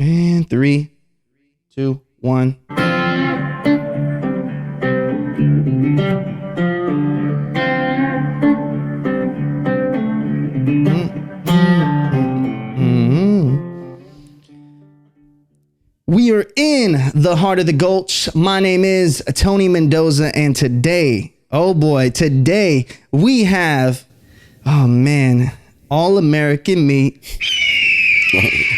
And 3, 2, 1. We are in the heart of the Gulch. My name is Tony Mendoza, and today, we have, all-American meat.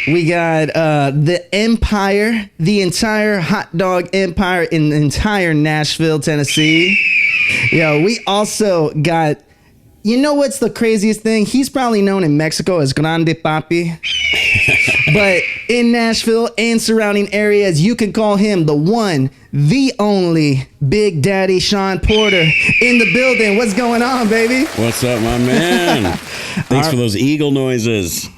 We got the empire, the entire hot dog empire in the entire Nashville, Tennessee. We also got, you know what's the craziest thing? He's probably known in Mexico as Grande Papi. But in Nashville and surrounding areas, you can call him the one, the only Big Daddy Sean Porter in the building. What's going on, baby? What's up, my man? Thanks for those eagle noises.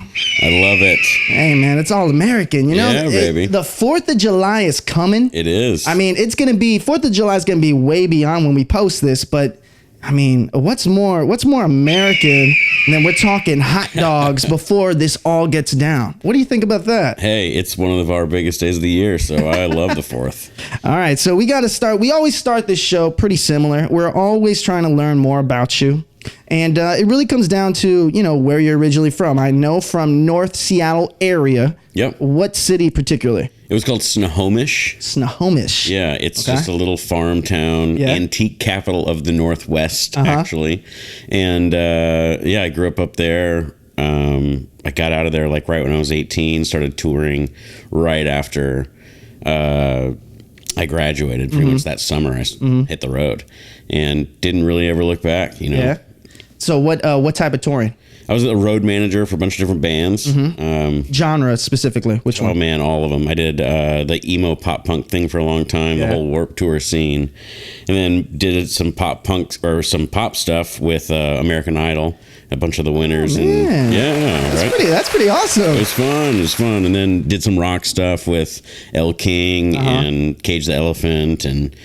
I love it. Hey, man, it's all American, you know? Yeah, baby. The 4th of July is coming. It is. I mean, it's going to be, 4th of July is going to be way beyond when we post this, but I mean, what's more American than we're talking hot dogs before this all gets down? What do you think about that? Hey, it's one of our biggest days of the year, so I love the 4th. All right, so we got to start. We always start this show pretty similar. We're always trying to learn more about you. And it really comes down to, where you're originally from. I know from North Seattle area. Yep. What city particularly? It was called Snohomish. Snohomish. Yeah, it's just a little farm town, antique capital of the Northwest, actually. And I grew up there. I got out of there right when I was 18, started touring right after I graduated. Pretty much that summer, I hit the road and didn't really ever look back, Yeah. So what type of touring? I was a road manager for a bunch of different bands. Genre specifically? Which one? Oh, man, all of them. I did the emo pop punk thing for a long time, the whole Warped Tour scene. And then did some pop punk or some pop stuff with American Idol, a bunch of the Wieners. That's pretty awesome. It was fun. And then did some rock stuff with Elle King and Cage the Elephant and,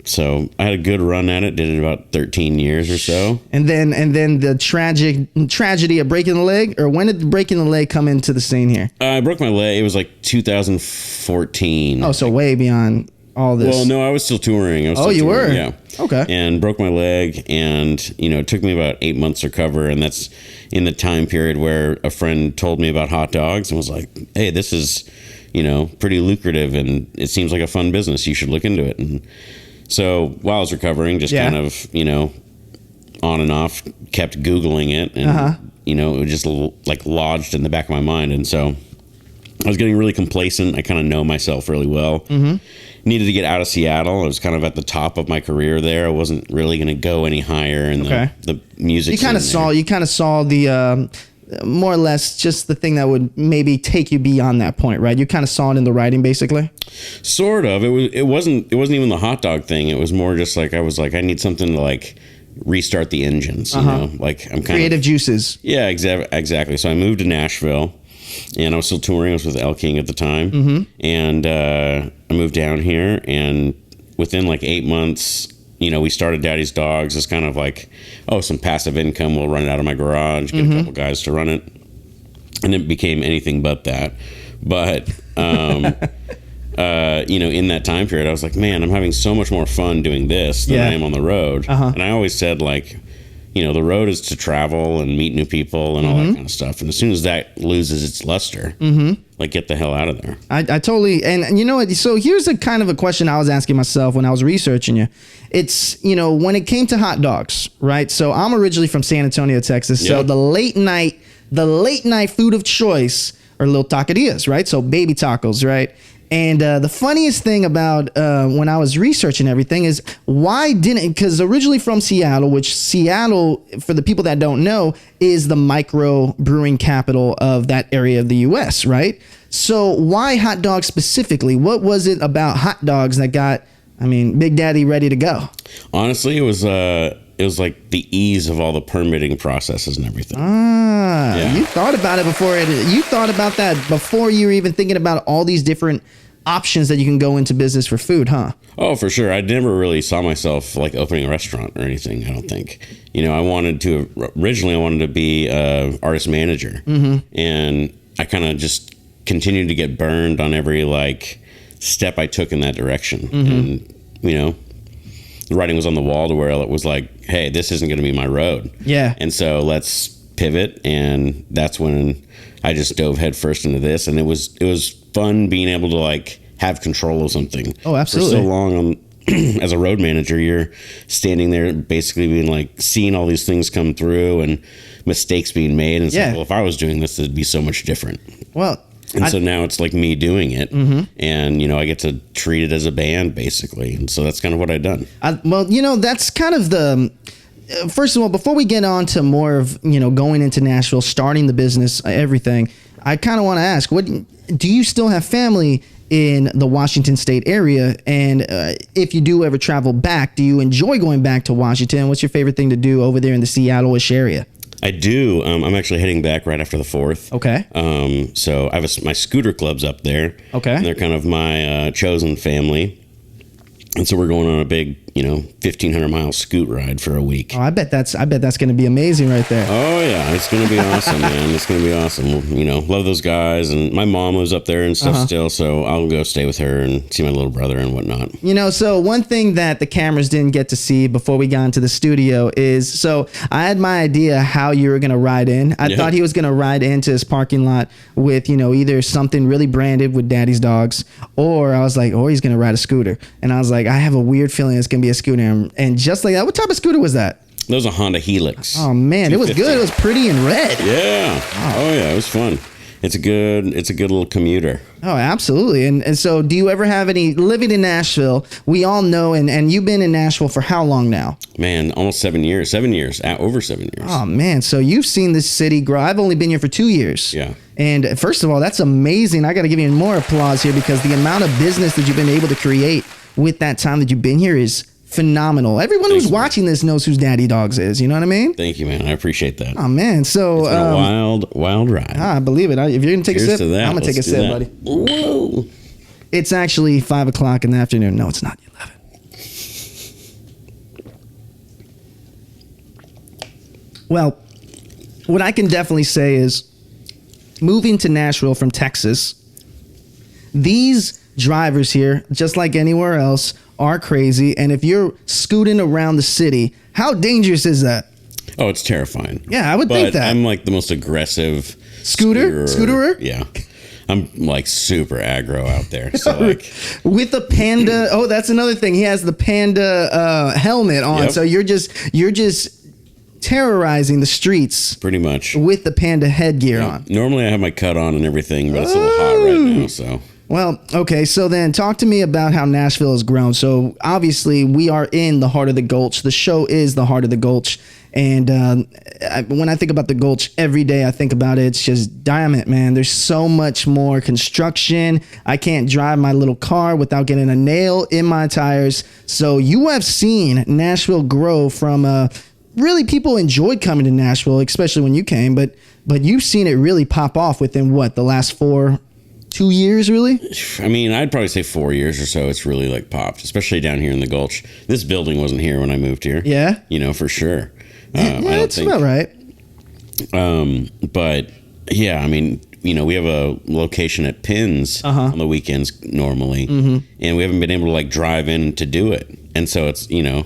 so I had a good run at it. Did it about 13 years or so. And then the tragedy of breaking the leg, or when did breaking the leg come into the scene here? I broke my leg. It was 2014. Oh, so way beyond all this. Well, no, I was still touring. You touring, were? Yeah. Okay. And broke my leg, and it took me about 8 months to recover, and that's in the time period where a friend told me about hot dogs and was like, "Hey, this is, pretty lucrative, and it seems like a fun business. You should look into it." And so while I was recovering, just kind of, on and off, kept Googling it, and, it was just lodged in the back of my mind. And so I was getting really complacent. I kind of know myself really well. Needed to get out of Seattle. I was kind of at the top of my career there. I wasn't really going to go any higher in the music. You kind of saw the, more or less just the thing that would maybe take you beyond that point, right? You kind of saw it in the writing, basically. Sort of. It wasn't even the hot dog thing. It was more just I need something to restart the engines. I'm kind creative juices. Yeah, exactly. So I moved to Nashville, and I was still touring. I was with Elle King at the time, and I moved down here, and within 8 months, we started Daddy's Dogs as kind of some passive income. We'll run it out of my garage, get a couple guys to run it. And it became anything but that. But, in that time period, I was like, man, I'm having so much more fun doing this than I am on the road. And I always said, the road is to travel and meet new people and all that kind of stuff. And as soon as that loses its luster, get the hell out of there. I totally, and you know what? So here's a kind of a question I was asking myself when I was researching you. It's, when it came to hot dogs, right? So I'm originally from San Antonio, Texas. So the late night food of choice are little taquerillas, right? So baby tacos, right? And the funniest thing about when I was researching everything is because originally from Seattle, which Seattle, for the people that don't know, is the micro brewing capital of that area of the U.S., right? So why hot dogs specifically? What was it about hot dogs that got, Big Daddy ready to go? Honestly, it was the ease of all the permitting processes and everything. You thought about it before. You thought about that before you were even thinking about all these different options that you can go into business for food, huh? Oh, for sure. I never really saw myself opening a restaurant or anything, I don't think. Originally I wanted to be an artist manager. And I kind of just continued to get burned on every like step I took in that direction. And, you know, the writing was on the wall to where it was like, hey, this isn't going to be my road. Yeah. And so let's pivot. And that's when I just dove headfirst into this. And it was fun being able to like have control of something. Oh, absolutely. For so long as a road manager, you're standing there basically being like seeing all these things come through and mistakes being made. And it's like, well, if I was doing this, it'd be so much different. Well, and so now it's like me doing it, and, you know, I get to treat it as a band, basically. And so that's kind of what I've done. Well, you know, that's kind of the... First of all, before we get on to more of, you know, going into Nashville, starting the business, everything, I kind of want to ask, what do you still have family in the Washington State area? And if you do ever travel back, do you enjoy going back to Washington? What's your favorite thing to do over there in the Seattle-ish area? I do. I'm actually heading back right after the 4th. Okay. So I have my scooter club's up there. Okay. And they're kind of my chosen family. And so we're going on a big, you know, 1,500-mile scoot ride for a week. Oh, I bet that's going to be amazing right there. Oh, yeah. It's going to be awesome, man. It's going to be awesome. You know, love those guys. And my mom lives up there and stuff still, so I'll go stay with her and see my little brother and whatnot. You know, so one thing that the cameras didn't get to see before we got into the studio is, so I had my idea how you were going to ride in. I thought he was going to ride into his parking lot with, you know, either something really branded with Daddy's Dogs, or I was like, or he's going to ride a scooter. And I was like, I have a weird feeling it's going to be a scooter. And just like that, what type of scooter was that? That was a Honda Helix. Oh, man, it was good. It was pretty and red. Yeah. Oh, yeah, it was fun. It's a good little commuter. Oh, absolutely. And so do you ever have any, living in Nashville, we all know, and you've been in Nashville for how long now? Man, almost 7 years. 7 years. Over 7 years. Oh, man. So you've seen this city grow. I've only been here for 2 years. Yeah. And first of all, that's amazing. I got to give you more applause here because the amount of business that you've been able to create with that time that you've been here is phenomenal. Everyone who's watching this knows who Daddy Dogs is. You know what I mean? Thank you, man. I appreciate that. Oh, man. So it's been a wild, wild ride. I believe it. If you're going to take Cheers a sip, to that. I'm going to take a sip, buddy. Whoa. It's actually 5 o'clock in the afternoon. No, it's not. 11. Well, what I can definitely say is moving to Nashville from Texas, these drivers here, just like anywhere else, are crazy. And if you're scooting around the city, how dangerous is that? Oh, it's terrifying. Yeah, I would think that. I'm like the most aggressive scooterer. Yeah. I'm like super aggro out there. So like with the panda. Oh, that's another thing. He has the panda helmet on. Yep. So you're just terrorizing the streets pretty much with the panda headgear on. Normally I have my cut on and everything, but it's a little hot right now, so. Well, okay, so then talk to me about how Nashville has grown. So obviously we are in the heart of the Gulch. The show is the heart of the Gulch. And when I think about the Gulch every day, I think about it. It's just diamond, man. There's so much more construction. I can't drive my little car without getting a nail in my tires. So you have seen Nashville grow from really people enjoyed coming to Nashville, especially when you came. But you've seen it really pop off within what, the last 2 years, really? I mean, I'd probably say 4 years or so. It's really like popped, especially down here in the Gulch. This building wasn't here when I moved here. Yeah, you know, for sure. Yeah, that's about right. But yeah, I mean, you know, we have a location at Pins on the weekends normally, and we haven't been able to like drive in to do it. And so it's, you know,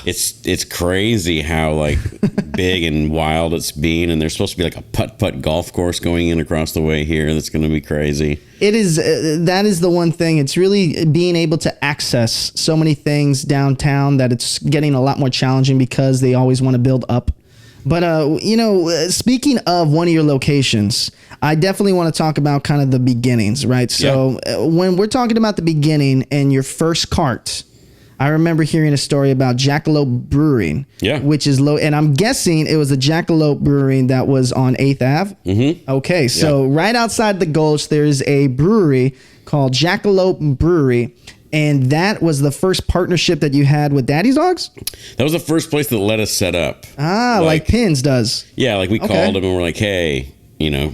it's crazy how like big and wild it's been. And there's supposed to be like a putt-putt golf course going in across the way here. That's going to be crazy. It is. That is the one thing. It's really being able to access so many things downtown that it's getting a lot more challenging because they always want to build up. But, you know, speaking of one of your locations, I definitely want to talk about kind of the beginnings, right? So when we're talking about the beginning and your first cart, I remember hearing a story about Jackalope Brewing, which is low. And I'm guessing it was a Jackalope Brewing that was on 8th Ave. Mm-hmm. Okay, so right outside the Gulch, there's a brewery called Jackalope Brewery. And that was the first partnership that you had with Daddy's Dogs? That was the first place that let us set up. Ah, like Pins does. Yeah, like we called them and we're like, hey, you know,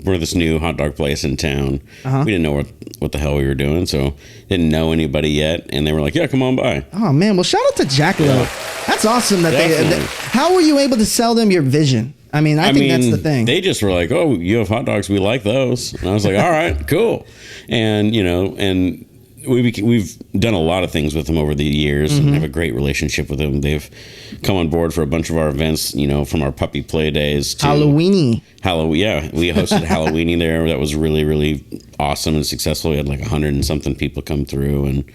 we're this new hot dog place in town. We didn't know what the hell we were doing, so didn't know anybody yet. And they were like, yeah, come on by. Oh, man. Well, shout out to Jackalope. That's awesome. That how were you able to sell them your vision? I mean, I think that's the thing. They just were like, "Oh, you have hot dogs. We like those." And I was like, "All right, cool." And and we've done a lot of things with them over the years and have a great relationship with them. They've come on board for a bunch of our events, from our puppy play days to Halloweeny. Yeah, we hosted Halloweeny there. That was really, really awesome and successful. We had like 100 and something people come through, and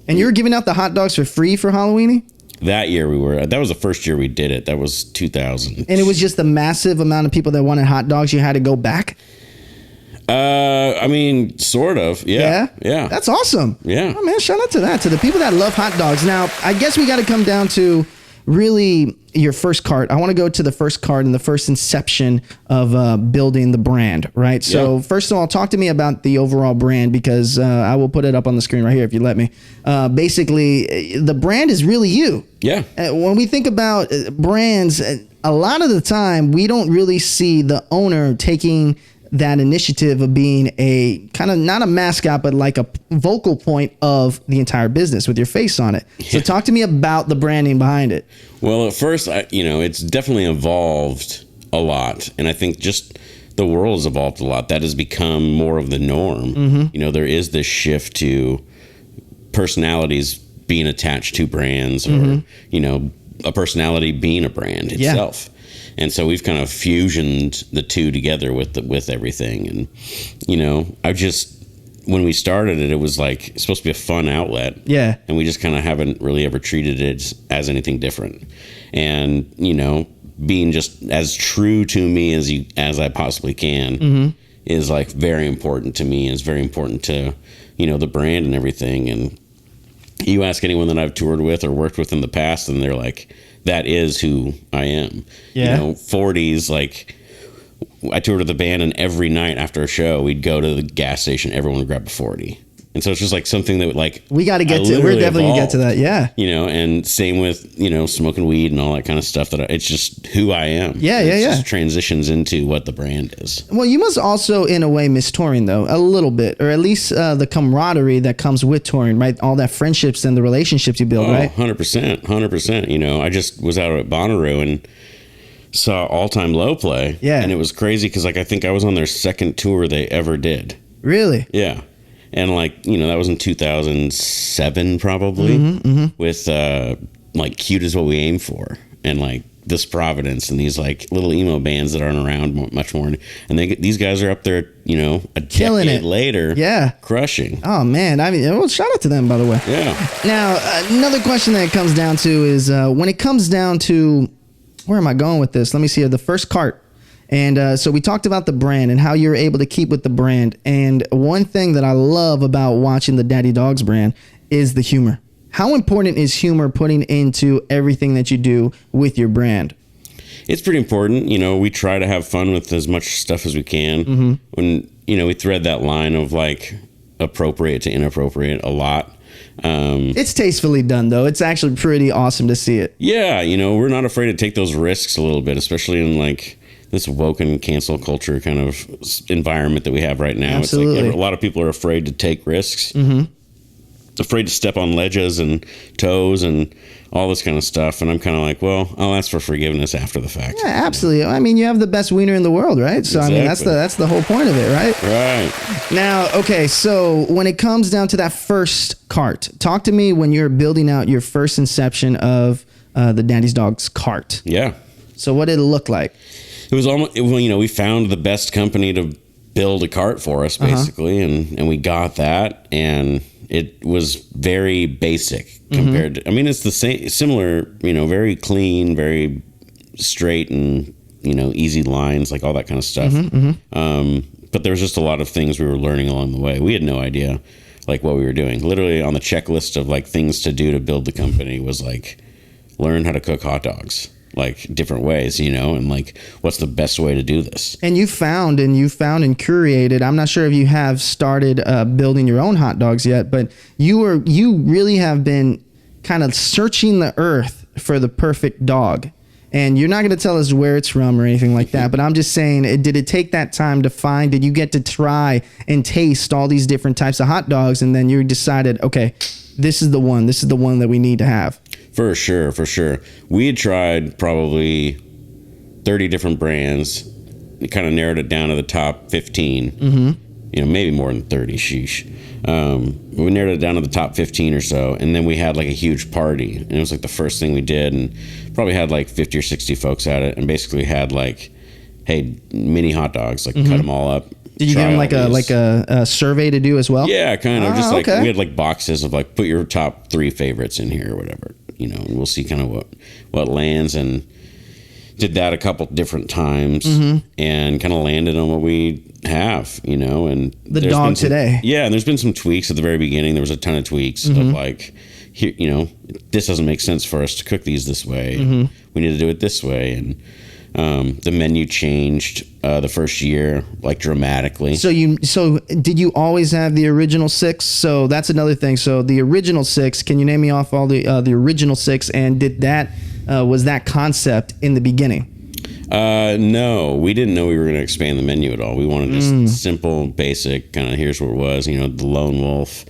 you were giving out the hot dogs for free for Halloweeny? That year that was the first year we did it. That was 2000. And it was just the massive amount of people that wanted hot dogs. You had to go back. I mean, sort of. Yeah. That's awesome. Yeah. Oh man, shout out to that, to the people that love hot dogs. Now, I guess we got to come down to really your first cart. I want to go to the first cart and the first inception of building the brand, right? So first of all, talk to me about the overall brand, because I will put it up on the screen right here if you let me. Basically, the brand is really you. Yeah. When we think about brands, a lot of the time we don't really see the owner taking that initiative of being a kind of not a mascot, but like a vocal point of the entire business with your face on it. Yeah. So talk to me about the branding behind it. Well, at first, it's definitely evolved a lot. And I think just the world has evolved a lot. That has become more of the norm. Mm-hmm. There is this shift to personalities being attached to brands, or, a personality being a brand itself. Yeah. And so we've kind of fusioned the two together with everything. And, when we started it, it was like, it's supposed to be a fun outlet. Yeah. And we just kind of haven't really ever treated it as anything different. And, being just as true to me as I possibly can is like very important to me. It's very important to, the brand and everything. And you ask anyone that I've toured with or worked with in the past, and they're like, that is who I am. Yeah. 40s, like I toured with the band, and every night after a show, we'd go to the gas station. Everyone would grab a 40. And so it's just like something that we got to get to. We're definitely going to get to that. Yeah. And same with, smoking weed and all that kind of stuff, that it's just who I am. Yeah. It just transitions into what the brand is. Well, you must also, in a way, miss touring though, a little bit, or at least the camaraderie that comes with touring, right? All that friendships and the relationships you build, right? 100%. I just was out at Bonnaroo and saw All Time Low play. Yeah. And it was crazy because I think I was on their second tour they ever did. Really? Yeah. And that was in 2007 probably, with Cute Is What We Aim For, and This Providence, and these little emo bands that aren't around much more. And these guys are up there, a killing decade it later, crushing. Oh man, I mean, well, shout out to them, by the way. Yeah. Now, another question that it comes down to is when it comes down to, where am I going with this? Let me see here. The first cart. And so we talked about the brand and how you're able to keep with the brand. And one thing that I love about watching the Daddy Dogs brand is the humor. How important is humor putting into everything that you do with your brand? It's pretty important. We try to have fun with as much stuff as we can. When, we thread that line of appropriate to inappropriate a lot. It's tastefully done, though. It's actually pretty awesome to see it. Yeah. We're not afraid to take those risks a little bit, especially in this woke and cancel culture kind of environment that we have right now. Absolutely. It's a lot of people are afraid to take risks, afraid to step on ledges and toes and all this kind of stuff. And I'm kind of like, well, I'll ask for forgiveness after the fact. Yeah, absolutely. I mean, you have the best wiener in the world, right? So, exactly. I mean, that's the whole point of it, right? Right. Now, okay, so when it comes down to that first cart, talk to me when you're building out your first inception of the Daddy's Dogs cart. Yeah. So what did it look like? It was almost, we found the best company to build a cart for us, basically, and we got that, and it was very basic compared to, it's the same, similar, very clean, very straight, and, easy lines, all that kind of stuff. But there was just a lot of things we were learning along the way. We had no idea, what we were doing. Literally on the checklist of, things to do to build the company was, learn how to cook hot dogs. Different ways, and what's the best way to do this. And you found and curated, I'm not sure if you have started building your own hot dogs yet, but you really have been kind of searching the earth for the perfect dog. And you're not going to tell us where it's from or anything like that, but I'm just saying, did it take that time to find, did you get to try and taste all these different types of hot dogs, and then you decided, okay, this is the one that we need to have? For sure. We had tried probably 30 different brands. We kind of narrowed it down to the top 15. You know, maybe more than 30. Sheesh. We narrowed it down to the top 15 or so, and then we had like a huge party, and it was like the first thing we did, and probably had like 50 or 60 folks at it, and basically had like, hey, mini hot dogs, like cut them all up. Did you give them like a survey to do as well? Yeah, kind of. Just like okay. we had like boxes of like, put your top 3 favorites in here or whatever, you know, and we'll see kind of what lands, and did that a couple different times and kind of landed on what we have, you know, and the dog today. Yeah, and there's been some tweaks at the very beginning. There was a ton of tweaks of like, here, you know, this doesn't make sense for us to cook these this way. We need to do it this way, and the menu changed the first year like dramatically. So did you always have the original 6? So that's another thing. So the original 6, can you name me off all the original 6? And did that was that concept in the beginning? No, we didn't know we were going to expand the menu at all. We wanted just simple, basic, kind of here's what it was, you know, the Lone Wolf,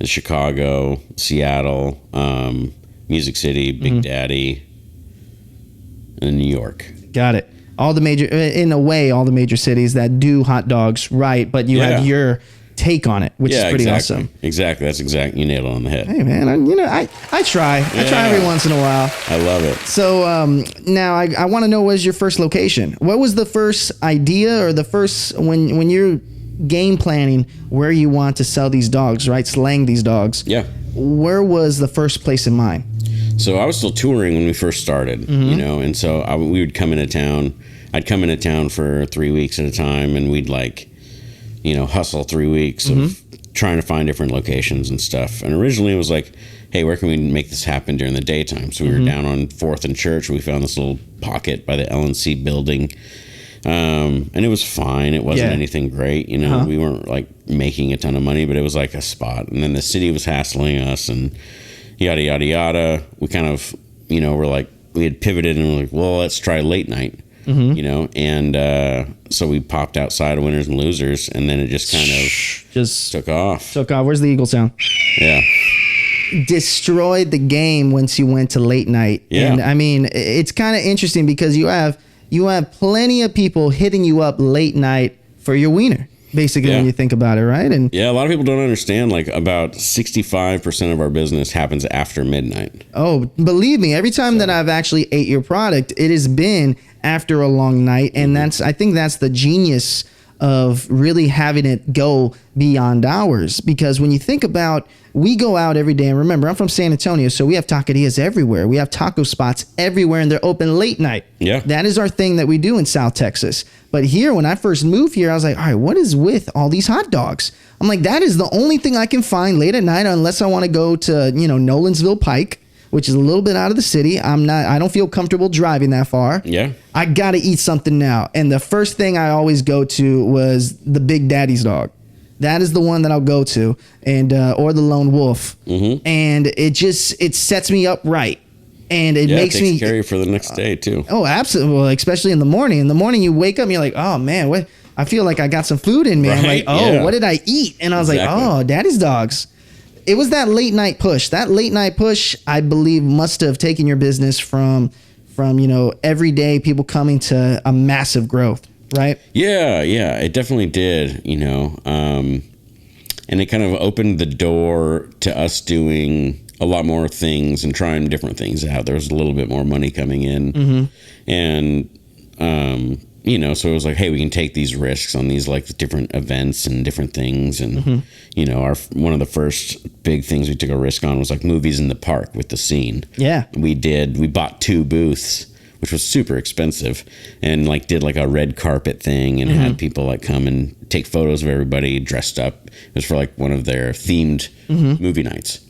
Chicago, Seattle, Music City, Big Daddy, and New York. Got it. All the major cities that do hot dogs right, but you have your take on it, which is pretty awesome. Exactly. That's exactly. You nailed it on the head. Hey man, I try. I try every once in a while. I love it. So now I want to know, what was your first location? What was the first idea, or the first when you're game planning where you want to sell these dogs, right? Slang these dogs. Yeah. Where was the first place in mind? So I was still touring when we first started, you know, and so we would come into town. I'd come into town for 3 weeks at a time, and we'd like, you know, hustle 3 weeks of trying to find different locations and stuff. And originally it was like, hey, where can we make this happen during the daytime? So we were down on 4th and Church. We found this little pocket by the LNC building. And it was fine. It wasn't anything great. You know, we weren't like making a ton of money, but it was like a spot. And then the city was hassling us and yada, yada, yada. We kind of, you know, we had pivoted and we're like, well, let's try late night. You know, and so we popped outside of Winners and Losers, and then it just kind of took off. Where's the eagle sound? Yeah. Destroyed the game once you went to late night. Yeah. And I mean, it's kind of interesting because you have plenty of people hitting you up late night for your wiener, basically, when you think about it, right? And yeah, a lot of people don't understand, like about 65% of our business happens after midnight. Oh, believe me, every time that I've actually ate your product, it has been after a long night. And I think that's the genius of really having it go beyond hours. Because when you think about, we go out every day, and remember, I'm from San Antonio, so we have taquerias everywhere. We have taco spots everywhere, and they're open late night. Yeah. That is our thing that we do in South Texas. But here, when I first moved here, I was like, all right, what is with all these hot dogs? I'm like, that is the only thing I can find late at night, unless I want to go to, you know, Nolensville Pike, which is a little bit out of the city. I don't feel comfortable driving that far. Yeah. I got to eat something now. And the first thing I always go to was the Big Daddy's dog. That is the one that I'll go to, and or the Lone Wolf. And it sets me up right. And it makes me carry for the next day too. Oh, absolutely. Well, especially in the morning. In the morning you wake up and you're like, oh man, what? I feel like I got some food in me. Right? I'm like, oh, what did I eat? And I was like, oh, Daddy's dogs. It was that late night push. That late night push, I believe, must have taken your business from you know, everyday people coming to a massive growth, right? Yeah, it definitely did, you know. And it kind of opened the door to us doing a lot more things and trying different things out. There was a little bit more money coming in. And you know, so it was like, hey, we can take these risks on these like different events and different things. And, you know, one of the first big things we took a risk on was like movies in the park with the scene. Yeah. We bought 2 booths, which was super expensive, and like did like a red carpet thing and had people like come and take photos of everybody dressed up. It was for like one of their themed movie nights.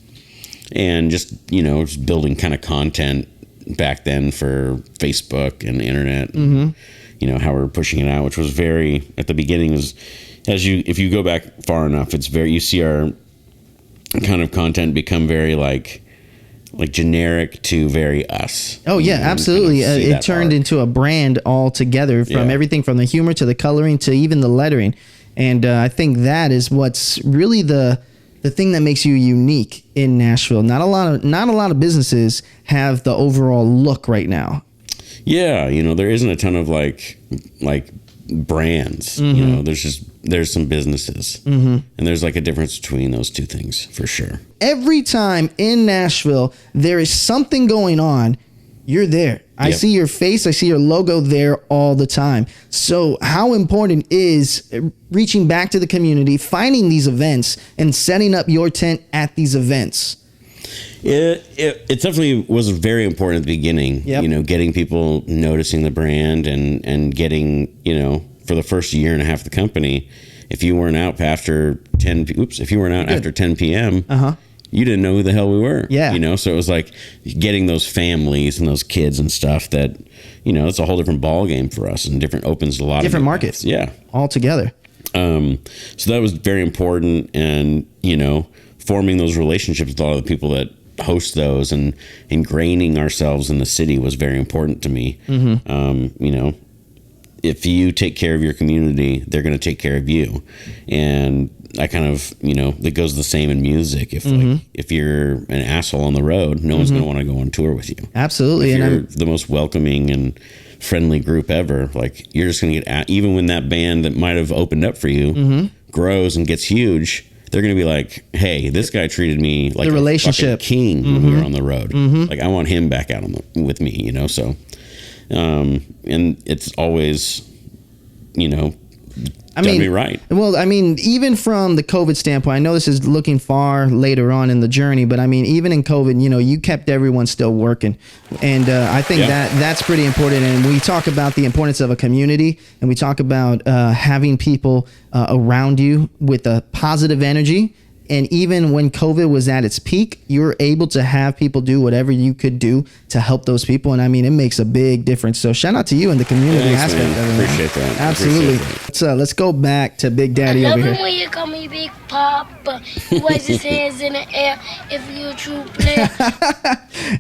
And just, you know, just building kind of content back then for Facebook and the internet. And, you know, how we were pushing it out, which was very, at the beginning was, if you go back far enough, it's very, you see our kind of content become very like generic to very us. Oh yeah, absolutely. Kind of it turned into a brand altogether, from everything from the humor to the coloring to even the lettering. And I think that is what's really the thing that makes you unique in Nashville. Not a lot of businesses have the overall look right now. Yeah, there isn't a ton of like brands. There's some businesses, and there's like a difference between those two things for sure. Every time in Nashville there is something going on, you're there. I see your face, I see your logo there all the time. So how important is reaching back to the community, finding these events, and setting up your tent at these events? It definitely was very important at the beginning. Yep. Getting people noticing the brand and getting, for the first year and a half of the company, if you weren't out after 10 p.m., you didn't know who the hell we were. Yeah. So it was like getting those families and those kids and stuff that, it's a whole different ball game for us, and opens a lot of different markets. Yeah. Altogether. So that was very important, and, forming those relationships with a lot of the people that host those and ingraining ourselves in the city was very important to me. If you take care of your community, they're going to take care of you. And I kind of, it goes the same in music. If you're an asshole on the road, no one's going to want to go on tour with you. Absolutely. If you're the most welcoming and friendly group ever, like, you're just going to get even when that band that might have opened up for you grows and gets huge, they're going to be like, hey, this guy treated me like the relationship a king when we were on the road. Like, I want him back out with me, so. And it's always, gotta be right. Well, even from the COVID standpoint, I know this is looking far later on in the journey, but even in COVID, you kept everyone still working. And I think that's pretty important. And we talk about the importance of a community, and we talk about having people around you with a positive energy. And even when COVID was at its peak, you were able to have people do whatever you could do to help those people. And it makes a big difference. So shout out to you in the community aspect of it. Appreciate that. Absolutely. Let's go back to Big Daddy over here. I love it when you call me Big Papa. He waves his hands in the air if you're a true player.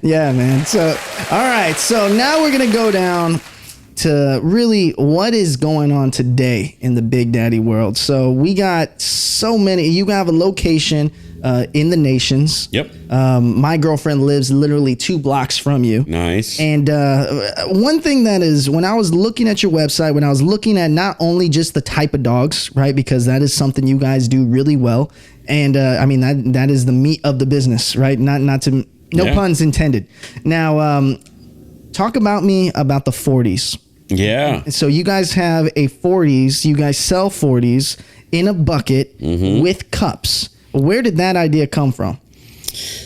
Yeah, man. So, all right. So now we're going to go down to really what is going on today in the Big Daddy world. So we got so many. You have a location in the Nations. Yep. My girlfriend lives literally 2 blocks from you. Nice. And one thing that is, when I was looking at your website, when I was looking at not only just the type of dogs, right, because that is something you guys do really well, and that is the meat of the business, right? Not to puns intended. Now, talk about the 40s. Yeah. So you guys have a 40s. You guys sell 40s in a bucket with cups. Where did that idea come from?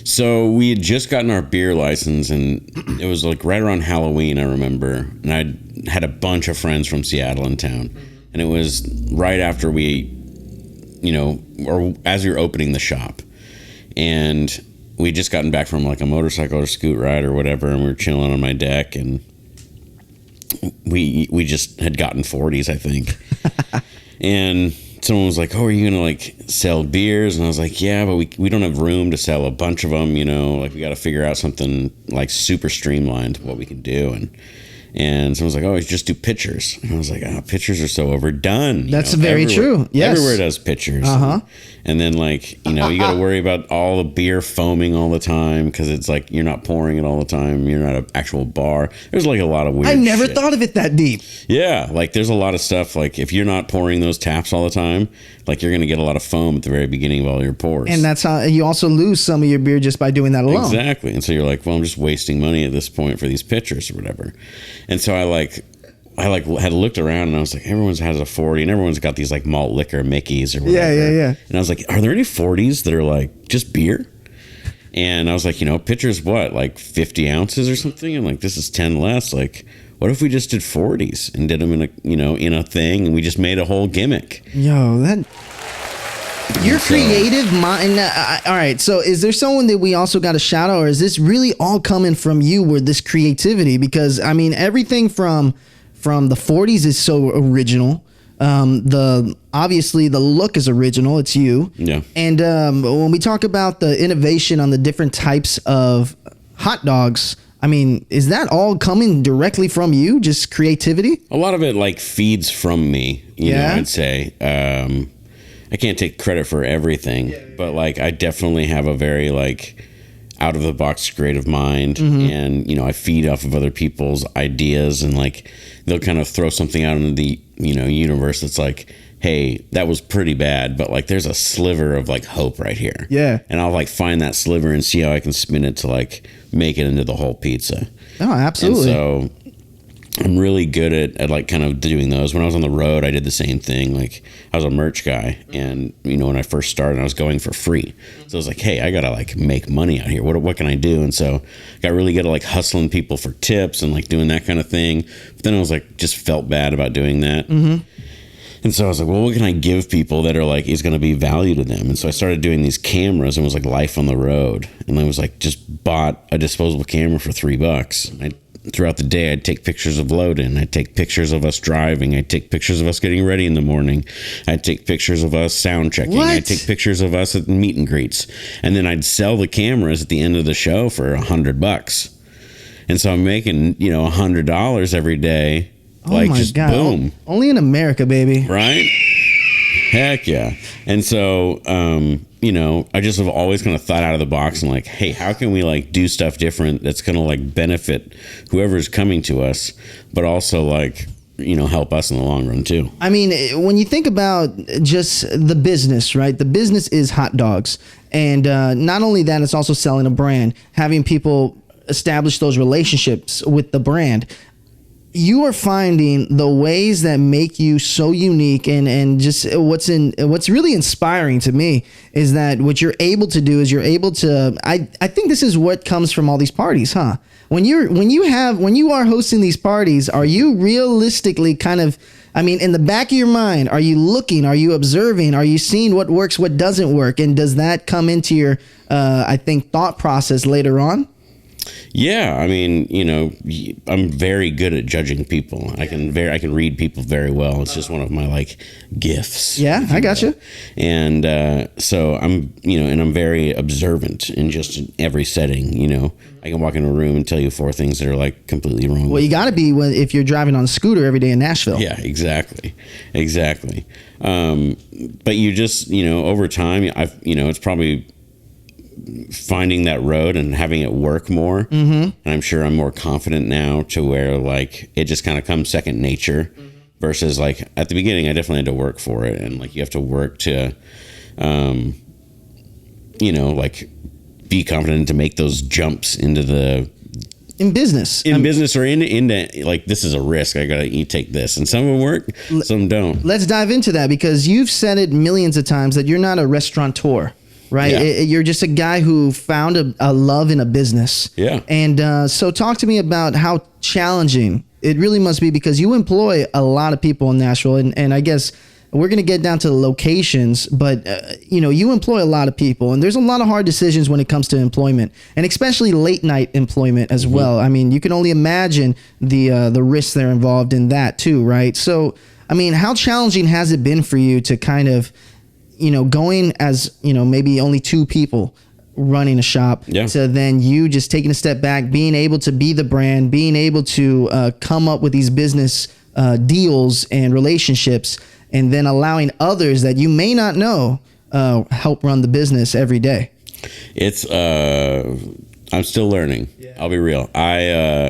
So we had just gotten our beer license, and it was like right around Halloween, I remember. And I had a bunch of friends from Seattle in town. And it was right after we, or as we were opening the shop. And we'd just gotten back from like a motorcycle or scoot ride or whatever, and we were chilling on my deck, and we just had gotten 40s, I think. And someone was like, oh, are you gonna like sell beers? And I was like, yeah, but we don't have room to sell a bunch of them, like we got to figure out something like super streamlined what we can do. And someone's like, oh, just do pitchers. And I was like, pitchers are so overdone. That's very true. Yes. Everywhere does pitchers. And then like, you got to worry about all the beer foaming all the time, because it's like you're not pouring it all the time. You're not an actual bar. There's like a lot of weird I never shit. thought of it that deep. Yeah. Like there's a lot of stuff. Like if you're not pouring those taps all the time, like you're going to get a lot of foam at the very beginning of all your pours. And that's how you also lose some of your beer just by doing that alone. Exactly. And so you're like, well, I'm just wasting money at this point for these pitchers or whatever. And so I had looked around, and I was like, everyone's has a 40, and everyone's got these like malt liquor Mickeys or whatever. Yeah. And I was like, are there any 40s that are like just beer? And I was like, pitchers, what, like 50 ounces or something? And like, this is 10 less. Like, what if we just did 40s and did them in a thing, and we just made a whole gimmick? Your creative mind. All right. So is there someone that we also got to shout out, or is this really all coming from you with this creativity? Because everything from the 40s is so original. Obviously the look is original. It's you. Yeah. And when we talk about the innovation on the different types of hot dogs, is that all coming directly from you? Just creativity? A lot of it like feeds from me. You know, I'd say. I can't take credit for everything, but like I definitely have a very like out of the box creative mind, and I feed off of other people's ideas, and like they'll kind of throw something out into the universe that's like, hey, that was pretty bad, but like there's a sliver of like hope right here. Yeah. And I'll like find that sliver and see how I can spin it to like make it into the whole pizza. Oh, absolutely. And so I'm really good at like kind of doing those. When I was on the road, I did the same thing. Like I was a merch guy, and when I first started, I was going for free. So I was like, hey, I gotta like make money out here. What can I do? And so got really good at like hustling people for tips and like doing that kind of thing. But then I was like, just felt bad about doing that. And so I was like, well, what can I give people that are like, is going to be value to them? And so I started doing these cameras, and it was like life on the road. And I was like, just bought a disposable camera for $3. Throughout the day, I'd take pictures of loading. I'd take pictures of us driving. I'd take pictures of us getting ready in the morning. I'd take pictures of us sound checking. What? I'd take pictures of us at meet and greets. And then I'd sell the cameras at the end of the show for $100. And so I'm making, $100 every day. Oh like my just God. boom. Only in America, baby. Right? Heck yeah. And so, I just have always kind of thought out of the box and like, hey, how can we like do stuff different that's going to like benefit whoever's coming to us, but also like, help us in the long run too. I mean, when you think about just the business, right? The business is hot dogs. And not only that, it's also selling a brand, having people establish those relationships with the brand. You are finding the ways that make you so unique, and just what's really inspiring to me is that what you're able to do is I think this is what comes from all these parties, huh? When you are hosting these parties, are you realistically kind of, in the back of your mind, are you looking, are you observing, are you seeing what works, what doesn't work, and does that come into your thought process later on? Yeah, I'm very good at judging people. I can read people very well. It's just one of my like gifts. Yeah, I got you. And so I'm very observant in just every setting. I can walk in a room and tell you 4 things that are like completely wrong. Well, you got to be if you're driving on a scooter every day in Nashville. Yeah, exactly. But you just over time, it's probably finding that road and having it work more. And I'm sure I'm more confident now to where like it just kind of comes second nature versus like at the beginning I definitely had to work for it, and like you have to work to like be confident to make those jumps into the business or into like, this is a risk, I gotta take this, and some of them work, some don't. Let's dive into that, because you've said it millions of times that you're not a restaurateur. Right. Yeah. You're just a guy who found a love in a business. Yeah. And so talk to me about how challenging it really must be, because you employ a lot of people in Nashville. And I guess we're going to get down to the locations, but, you employ a lot of people, and there's a lot of hard decisions when it comes to employment, and especially late night employment as well. You can only imagine the risks that are involved in that too. Right. So, how challenging has it been for you to kind of, going as, maybe only 2 people running a shop, to then you just taking a step back, being able to be the brand, being able to come up with these business deals and relationships, and then allowing others that you may not know help run the business every day? It's I'm still learning. Yeah. I'll be real. I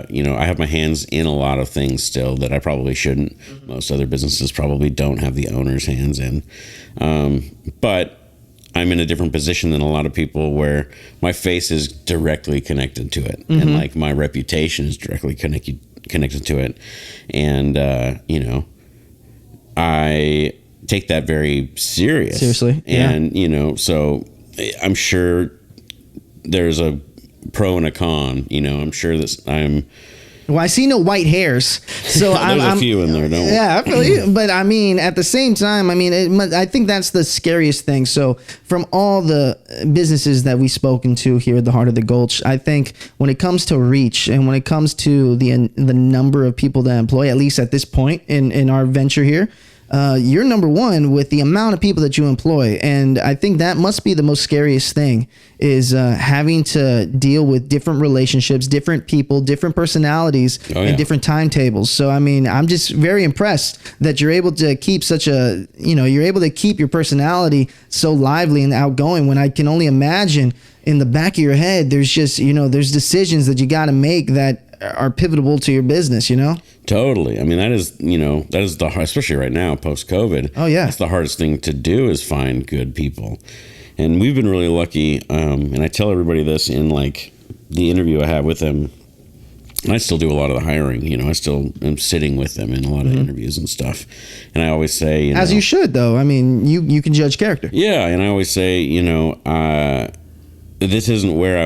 have my hands in a lot of things still that I probably shouldn't. Most other businesses probably don't have the owner's hands in. But I'm in a different position than a lot of people, where my face is directly connected to it. And like my reputation is directly connected to it. And, I take that very seriously. And, so I'm sure there's a pro and a con. I'm sure that well, I see no white hairs, so there's a few in there, don't we? Yeah, I feel you. But at the same time, I think that's the scariest thing. So from all the businesses that we've spoken to here at the heart of the Gulch, I think when it comes to reach, and when it comes to the number of people that employ, at least at this point in our venture here, you're number one with the amount of people that you employ. And I think that must be the most scariest thing is having to deal with different relationships, different people, different personalities, and different timetables. So, I mean, I'm just very impressed that you're able to keep you're able to keep your personality so lively and outgoing, when I can only imagine in the back of your head, there's just, there's decisions that you got to make that are pivotal to your business, Totally. I mean, that is the, especially right now, post-COVID. Oh, yeah. That's the hardest thing to do is find good people. And we've been really lucky. And I tell everybody this in like the interview I have with them. And I still do a lot of the hiring. I still am sitting with them in a lot of interviews and stuff. And I always say, as you should, though. I mean, you can judge character. Yeah. And I always say, this isn't where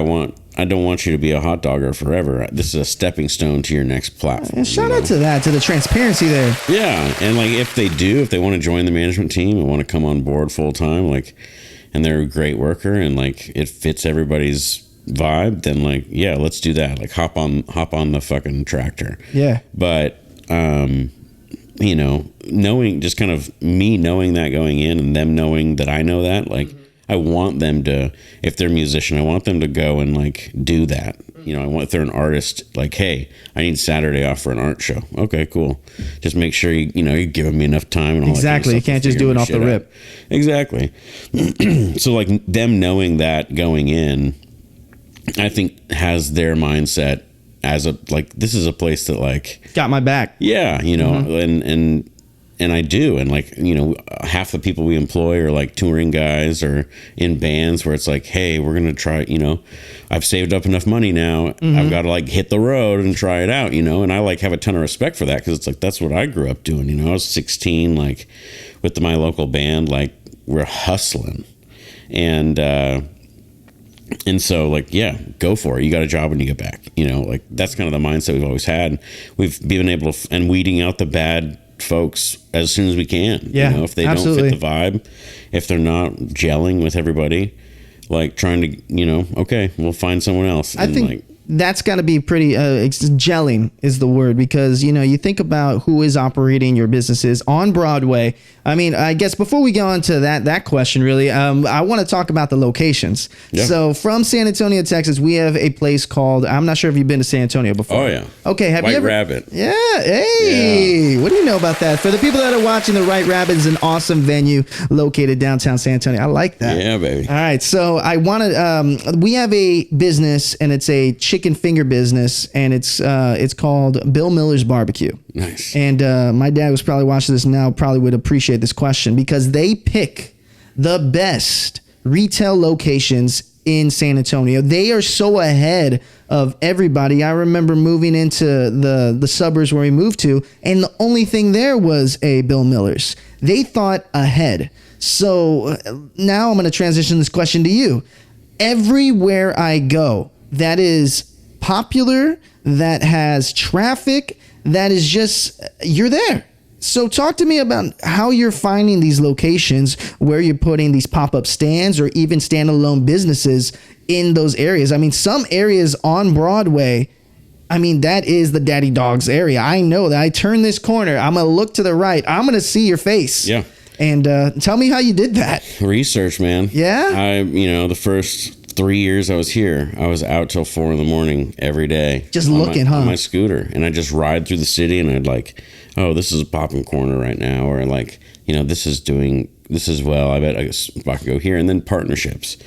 I don't want you to be a hot dogger forever. This is a stepping stone to your next platform. And shout out to that, to the transparency there. Yeah. And like, if they want to join the management team and want to come on board full time, like, and they're a great worker and like it fits everybody's vibe, then like, yeah, let's do that. Like hop on the fucking tractor. Yeah. But, knowing just kind of me knowing that going in and them knowing that I know that, like, I want them to, if they're a musician, I want them to go and like do that. If they're an artist, like, hey, I need Saturday off for an art show. Okay, cool. Just make sure you're giving me enough time and all exactly. that. You can't just do it off the rip. Exactly. So like them knowing that going in, I think has their mindset as this is a place that like got my back. Yeah, and I do. And like, half the people we employ are like touring guys or in bands where it's like, hey, we're going to try, I've saved up enough money now. I've got to like hit the road and try it out, and I like have a ton of respect for that because it's like, that's what I grew up doing. I was 16, like with my local band, like we're hustling. And so like, yeah, go for it. You got a job when you get back, like that's kind of the mindset we've always had. We've been able to, and weeding out the bad folks as soon as we can. Yeah, if they absolutely. don't fit the vibe, if they're not gelling with everybody, like trying to, okay, we'll find someone else. I think that's got to be pretty gelling is the word, because you think about who is operating your businesses on Broadway. I mean, I guess before we go on to that question, really, I want to talk about the locations. Yeah. So from San Antonio, Texas, we have a place called, I'm not sure if you've been to San Antonio before. Oh yeah. Okay. Have you ever? White Rabbit. Yeah. Hey, what do you know about that? For the people that are watching, the White Rabbit is an awesome venue located downtown San Antonio. I like that. Yeah, baby. All right. So I want to, we have a business and it's a chicken finger business, and it's called Bill Miller's Barbecue. Nice. And my dad was probably watching this now, probably would appreciate this question, because they pick the best retail locations in San Antonio. They are so ahead of everybody. I remember moving into the suburbs where we moved to, and the only thing there was a Bill Miller's. They thought ahead. So now I'm going to transition this question to you. Everywhere I go that is popular, that has traffic, that is just, you're there. So talk to me about how you're finding these locations where you're putting these pop-up stands or even standalone businesses in those areas. I mean, some areas on Broadway, I mean, that is the Daddy Dogs area. I know that I turn this corner, I'm going to look to the right, I'm going to see your face. Yeah. And tell me how you did that. Research, man. Yeah? The first 3 years I was here, I was out till 4 a.m. every day. Just looking, on my scooter. And I just ride through the city and I'd like, oh, this is a popping corner right now. Or like, this is well, I bet I could go here. And then partnerships.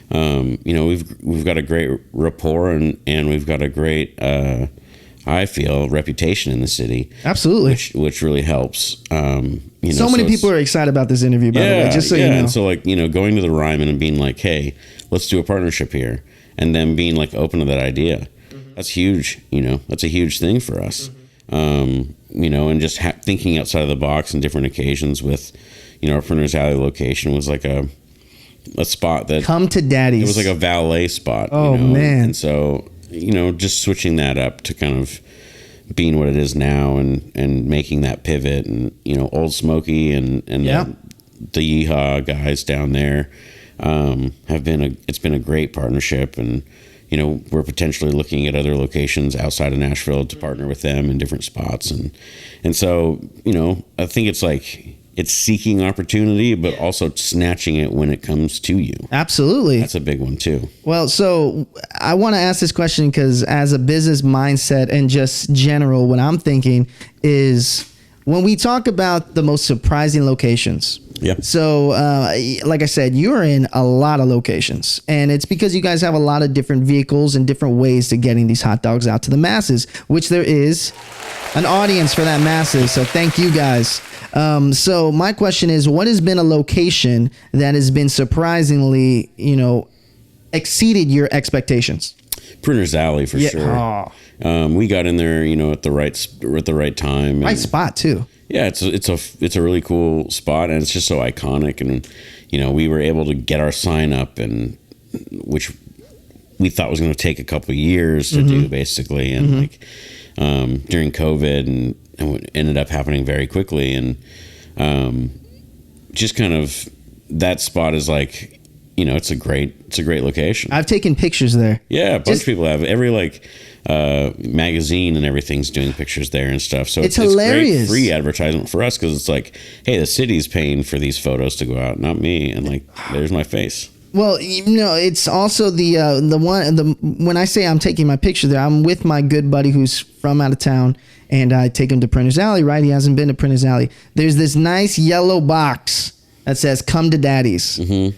We've got a great rapport and we've got a great, I feel, reputation in the city. Absolutely. Which really helps. So many people are excited about this interview, by the way, just so you know. And so like, going to the Ryman and being like, hey, let's do a partnership here. And then being like open to that idea. Mm-hmm. That's huge. That's a huge thing for us. Mm-hmm. And just thinking outside of the box on different occasions with, our Printers Alley location was like a spot that come to Daddy's. It was like a valet spot. Oh, man. And so, just switching that up to kind of being what it is now and making that pivot and, Old Smoky and the Yeehaw guys down there, it's been a great partnership. And, we're potentially looking at other locations outside of Nashville to partner with them in different spots. And so, I think it's like, it's seeking opportunity, but also snatching it when it comes to you. Absolutely. That's a big one too. Well, so I want to ask this question because as a business mindset and just general, what I'm thinking is when we talk about the most surprising locations. Yep. So, like I said, you're in a lot of locations, and it's because you guys have a lot of different vehicles and different ways to getting these hot dogs out to the masses, which there is an audience for that masses. So thank you guys. So my question is, what has been a location that has been surprisingly, exceeded your expectations? Printer's Alley for sure. Oh. We got in there, at the right time. Right spot too. Yeah, it's a really cool spot, and it's just so iconic. And we were able to get our sign up, and which we thought was going to take a couple of years to do, basically. And during COVID, and it ended up happening very quickly. And just kind of that spot is like, it's a great location. I've taken pictures there. Yeah, a bunch of people have. Every magazine and everything's doing pictures there and stuff. So it's hilarious. Great free advertisement for us, because it's like, hey, the city's paying for these photos to go out, not me. And there's my face. Well, it's also when I say I'm taking my picture there, I'm with my good buddy who's from out of town, and I take him to Printer's Alley, right? He hasn't been to Printer's Alley. There's this nice yellow box that says, "Come to Daddy's." Mm-hmm.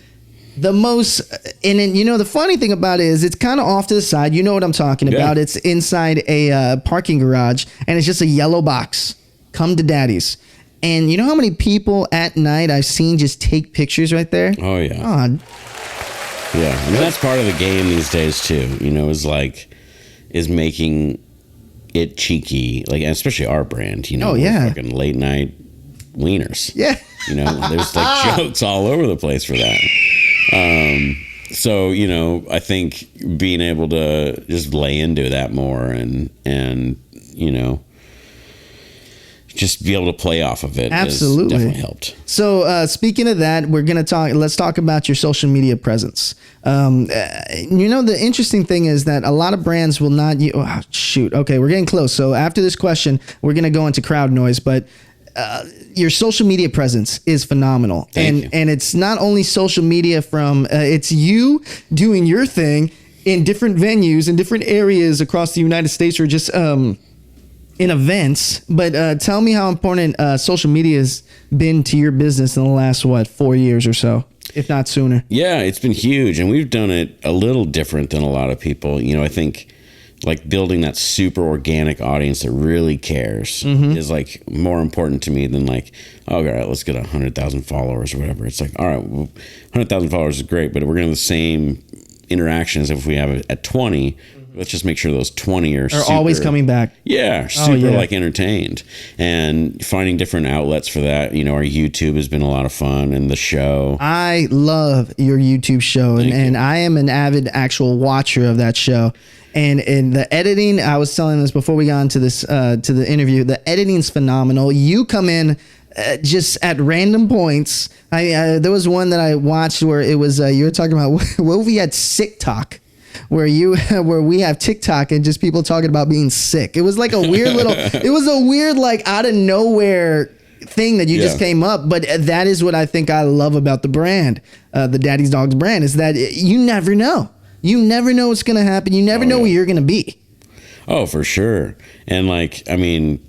The most, and then, the funny thing about it is it's kind of off to the side. You know what I'm talking about. It's inside a parking garage, and it's just a yellow box. Come to Daddy's. And you know how many people at night I've seen just take pictures right there? Oh, yeah. Yeah. I mean, that's part of the game these days, too, is making it cheeky, especially our brand, fucking late night Wieners. Yeah. There's jokes all over the place for that. So, I think being able to just lay into that more and just be able to play off of it absolutely has definitely helped. So, speaking of that, let's talk about your social media presence. The interesting thing is that a lot of brands will not okay, we're getting close. So after this question, we're going to go into crowd noise, but your social media presence is phenomenal. And it's not only social media it's you doing your thing in different venues in different areas across the United States, or just in events. But tell me how important social media has been to your business in the last 4 years or so, if not sooner. Yeah, it's been huge, and we've done it a little different than a lot of people. I think building that super organic audience that really cares is more important to me than all right, let's get 100,000 followers or whatever. It's all right, 100,000 followers is great, but we're going to have the same interactions if we have it at 20. Let's just make sure those 20 are always coming back. Yeah, super entertained, and finding different outlets for that. Our YouTube has been a lot of fun, and the show. I love your YouTube show, and I am an avid actual watcher of that show. And in the editing, I was telling this before we got into this to the interview. The editing's phenomenal. You come in just at random points. There was one that I watched where it was you were talking about what we had sick talk, where we have TikTok and just people talking about being sick. It was like a weird out of nowhere thing that you just came up. But that is what I think I love about the brand, the Daddy's Dogs brand, is that you never know. You never know what's going to happen. You never know where you're going to be. Oh, for sure. And the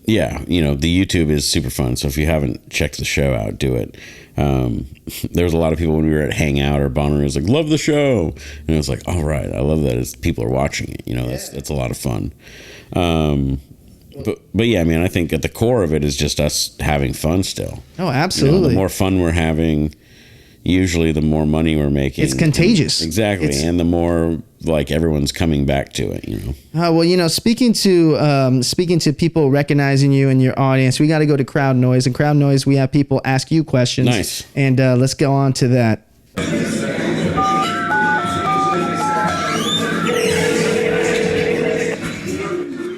YouTube is super fun. So if you haven't checked the show out, do it. There was a lot of people when we were at Hangout or Bonner was love the show. And it was all right, I love that people are watching it. That's a lot of fun. But yeah, I think at the core of it is just us having fun still. Oh, absolutely. The more fun we're having, usually the more money we're making. It's contagious. Exactly. And the more everyone's coming back to it, speaking to people recognizing you and your audience, we got to go to crowd noise. And crowd noise, we have people ask you questions. Nice. And let's go on to that.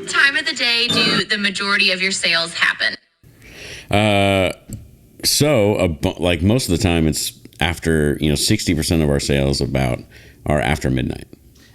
Time of the day do the majority of your sales happen? Most of the time it's after, 60% of our sales are after midnight.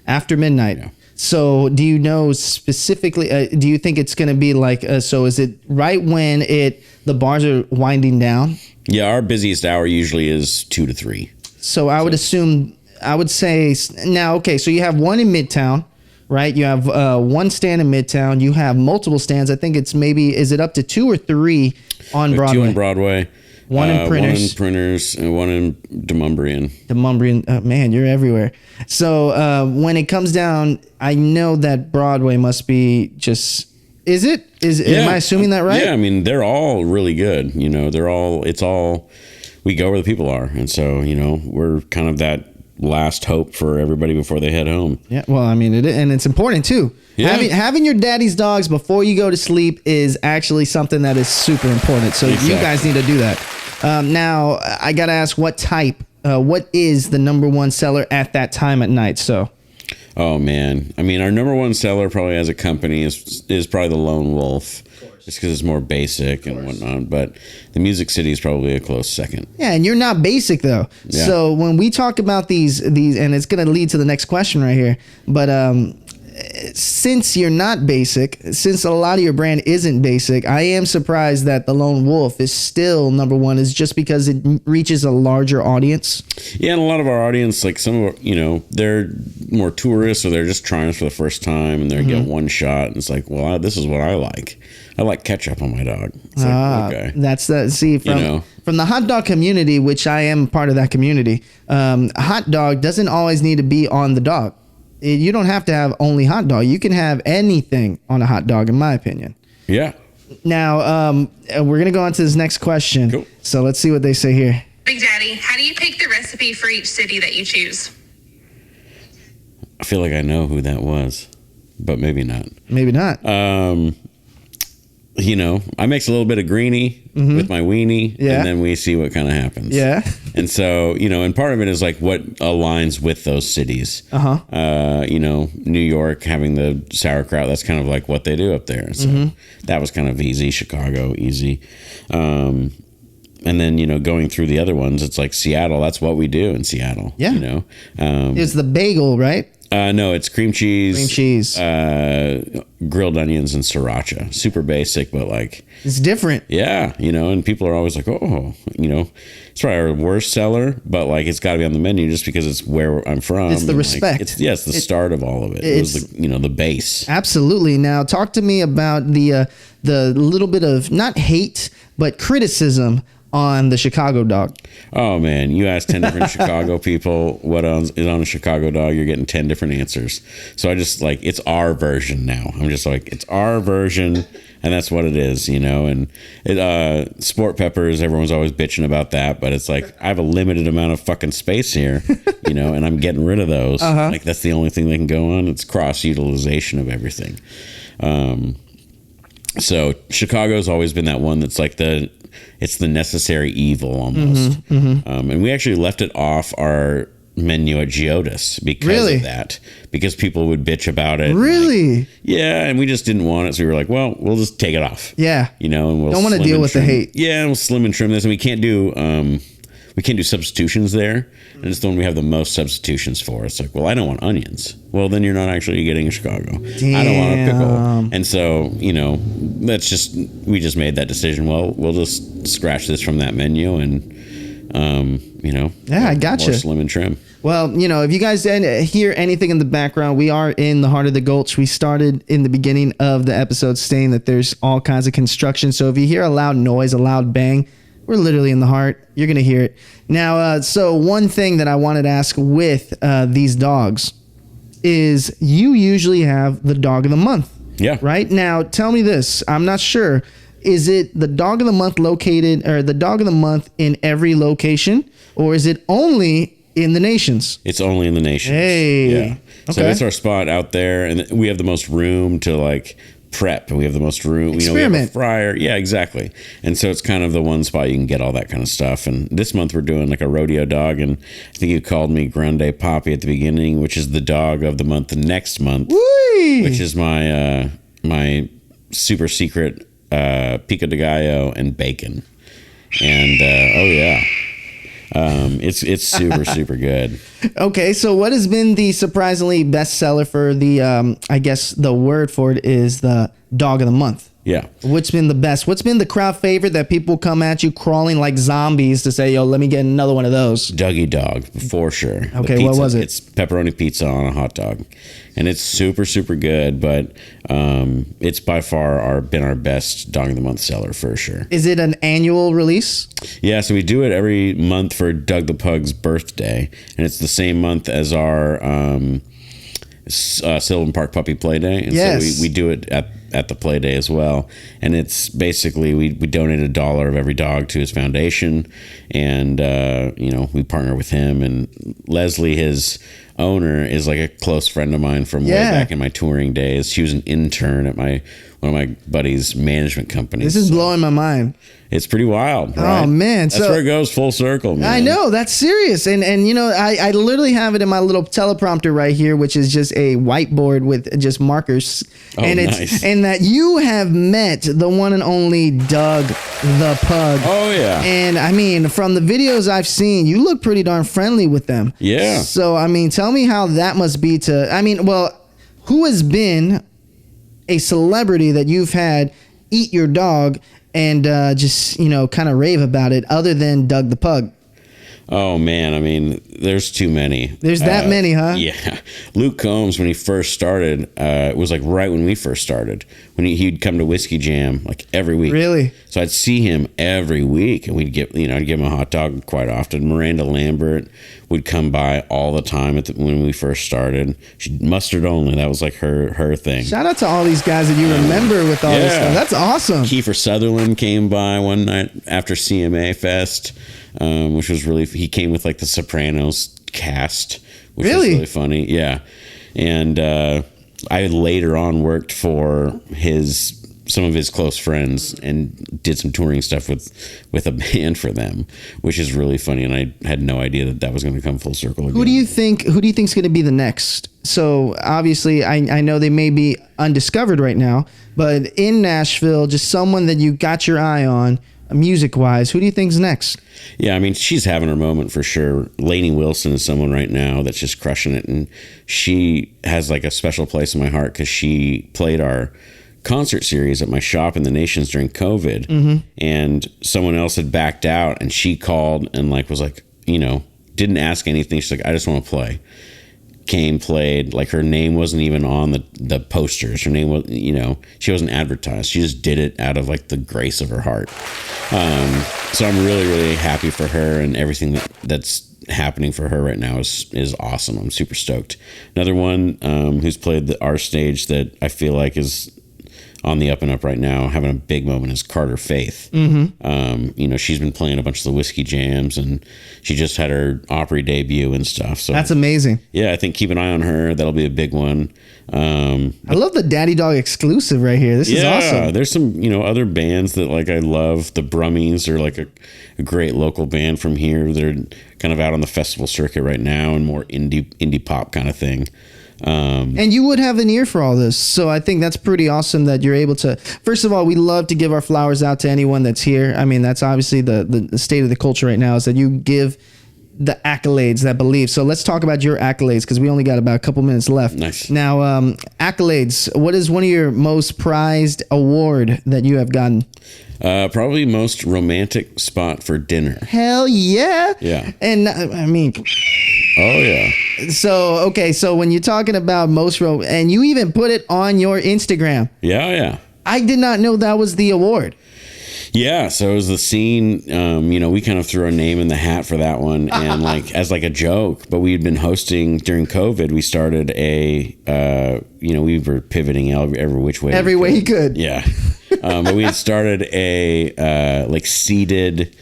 After midnight. Yeah. So do you know specifically, do you think it's going to be like, so is it right when the bars are winding down? Yeah, our busiest hour usually is 2 to 3. So I would assume, I would say now, okay, so you have one in Midtown, right? You have one stand in Midtown. You have multiple stands. I think it's maybe, is it up to 2 or 3 on Broadway? 2 on Broadway. One in Printers. One in Printers and one in Demumbrian. Man, you're everywhere. So when it comes down, I know that Broadway must be just. Is it? Am I assuming that right? Yeah, I mean they're all really good. You know, we go where the people are, and so we're kind of that last hope for everybody before they head home. Yeah, well, I mean, and it's important too. Yeah. Having your daddy's dogs before you go to sleep is actually something that is super important. So Exactly. you guys need to do that. Now, I got to ask what is the number one seller at that time at night? So. Oh, man. I mean, our number one seller probably as a company is probably the Lone Wolf. Just because it's more basic and whatnot. But the Music City is probably a close second. Yeah, and you're not basic, though. Yeah. So when we talk about these, and it's going to lead to the next question right here. But since you're not basic, since a lot of your brand isn't basic, I am surprised that the Lone Wolf is still number one. Is just because it reaches a larger audience. Yeah, and a lot of our audience, like some of they're more tourists or they're just trying us for the first time and they get one shot. And it's like, well, this is what I like. I like ketchup on my dog. It's like, okay. That's the from the hot dog community, which I am part of that community. Hot dog doesn't always need to be on the dog. You don't have to have only hot dog. You can have anything on a hot dog, in my opinion. Yeah. Now, we're going to go on to this next question. Cool. So let's see what they say here. Big Daddy, how do you pick the recipe for each city that you choose? I feel like I know who that was, but maybe not. Maybe not. I mix a little bit of greenie with my weenie, and then we see what kind of happens. Yeah. And so, and part of it is like what aligns with those cities. New York having the sauerkraut, that's kind of like what they do up there. So that was kind of easy. Chicago, easy. And then, going through the other ones, it's like Seattle. That's what we do in Seattle. Yeah. It's the bagel, right? No, it's cream cheese, grilled onions, and sriracha. Super basic, but like it's different. Yeah, and people are always like, oh, it's probably our worst seller, but like it's got to be on the menu just because it's where I'm from. It's the respect. It's the start of all of it. It was the base. Absolutely. Now, talk to me about the little bit of not hate but criticism on the Chicago dog. Oh man, you ask 10 different Chicago people what is on a Chicago dog, you're getting 10 different answers. So I just like, it's our version now. I'm just like, it's our version, and that's what it is, and sport peppers, everyone's always bitching about that, but it's like, I have a limited amount of fucking space here, and I'm getting rid of those. Like that's the only thing that can go on. It's cross utilization of everything. So Chicago's always been that one that's like it's the necessary evil almost. And we actually left it off our menu at Geodis because of that, because people would bitch about it. Really? And we just didn't want it. So we were like, well, we'll just take it off. Yeah. And we'll don't want to deal with the hate. Yeah. We'll slim and trim this. And we can't do substitutions there. And it's the one we have the most substitutions for. It's like, well, I don't want onions. Well, then you're not actually getting a Chicago. Damn. I don't want a pickle. And so, we just made that decision. Well, we'll just scratch this from that menu and, I gotcha. More slim and trim. Well, if you guys hear anything in the background, we are in the heart of the Gulch. We started in the beginning of the episode saying that there's all kinds of construction. So if you hear a loud noise, a loud bang, we're literally in the heart. You're going to hear it. Now, so one thing that I wanted to ask with these dogs is you usually have the dog of the month. Yeah. Right? Now, tell me this. I'm not sure. Is it the dog of the month the dog of the month in every location, or is it only in the nations? It's only in the nations. Hey. Yeah. Okay. So that's our spot out there, and we have the most room to like prep, and we have the most room. We have a fryer. Yeah, exactly. And so it's kind of the one spot you can get all that kind of stuff. And this month we're doing like a rodeo dog, and I think you called me Grande Papi at the beginning, which is the dog of the month the next month, which is my super secret pico de gallo and bacon. And It's super, super good. Okay, so what has been the surprisingly bestseller for the, I guess the word for it is the dog of the month? Yeah. What's been the best? What's been the crowd favorite that people come at you crawling like zombies to say, yo, let me get another one of those? Dougie Dog, for sure. Okay, what was it? It's pepperoni pizza on a hot dog. And it's super, super good, but it's by far been our best Dog of the Month seller, for sure. Is it an annual release? Yeah, so we do it every month for Doug the Pug's birthday. And it's the same month as our Sylvan Park Puppy Play Day. And yes. so we do it at the play day as well. And it's basically we donate $1 of every dog to his foundation. And, we partner with him. And Leslie, his owner, is like a close friend of mine from way back in my touring days. She was an intern at one of my buddy's management companies. This is blowing my mind. It's pretty wild, right? Oh man, that's where it goes full circle, man. I know, that's serious, and I literally have it in my little teleprompter right here, which is just a whiteboard with just markers, and nice. And that you have met the one and only Doug the Pug. Oh yeah, and I mean, from the videos I've seen, you look pretty darn friendly with them. Yeah. So I mean, tell me how that must be who has been a celebrity that you've had eat your dog and just kind of rave about it other than Doug the Pug? Oh man, I mean, there's too many. There's that many, huh? Yeah. Luke Combs, when he first started, it was like right when we first started, when he'd come to Whiskey Jam like every week. Really? So I'd see him every week, and I'd give him a hot dog quite often. Miranda Lambert would come by all the time when we first started. Mustard only, that was like her thing. Shout out to all these guys that you remember with all this stuff. That's awesome. Kiefer Sutherland came by one night after CMA Fest, which was really, he came with like the Sopranos cast, which was really funny. Yeah. And I later on worked for some of his close friends and did some touring stuff with a band for them, which is really funny. And I had no idea that was going to come full circle again. Who do you think is going to be the next? So obviously I know they may be undiscovered right now, but in Nashville, just someone that you got your eye on music wise, who do you think's next? Yeah, I mean, she's having her moment for sure. Lainey Wilson is someone right now that's just crushing it. And she has like a special place in my heart because she played our concert series at my shop in the Nations during COVID. Mm-hmm. And someone else had backed out, and she called and was like, didn't ask anything. She's like, I just want to play. Came, played, like her name wasn't even on the posters. Her name was, she wasn't advertised. She just did it out of like the grace of her heart. So I'm really, really happy for her, and everything that's happening for her right now is awesome. I'm super stoked. Another one who's played our stage that I feel like is on the up and up right now, having a big moment, is Carter Faith. Mm-hmm. She's been playing a bunch of the Whiskey Jams, and she just had her Opry debut and stuff. So that's amazing. Yeah, I think keep an eye on her. That'll be a big one. I love the Daddy Dog exclusive right here. This is awesome. There's some other bands that I love. The Brummies are like a great local band from here. They're kind of out on the festival circuit right now, and more indie pop kind of thing. And you would have an ear for all this. So I think that's pretty awesome that you're able to. First of all, we love to give our flowers out to anyone that's here. I mean, that's obviously the state of the culture right now, is that you give the accolades that believe. So let's talk about your accolades, because we only got about a couple minutes left. Nice. Now, accolades. What is one of your most prized award that you have gotten? Probably most romantic spot for dinner. Hell yeah. Yeah. And I mean... Oh, yeah. So when you're talking about and you even put it on your Instagram. Yeah. I did not know that was the award. Yeah, so it was the scene, we kind of threw our name in the hat for that one, and as a joke, but we had been hosting during COVID. We started we were pivoting every which way. Every way you could. Yeah. But we had started a seated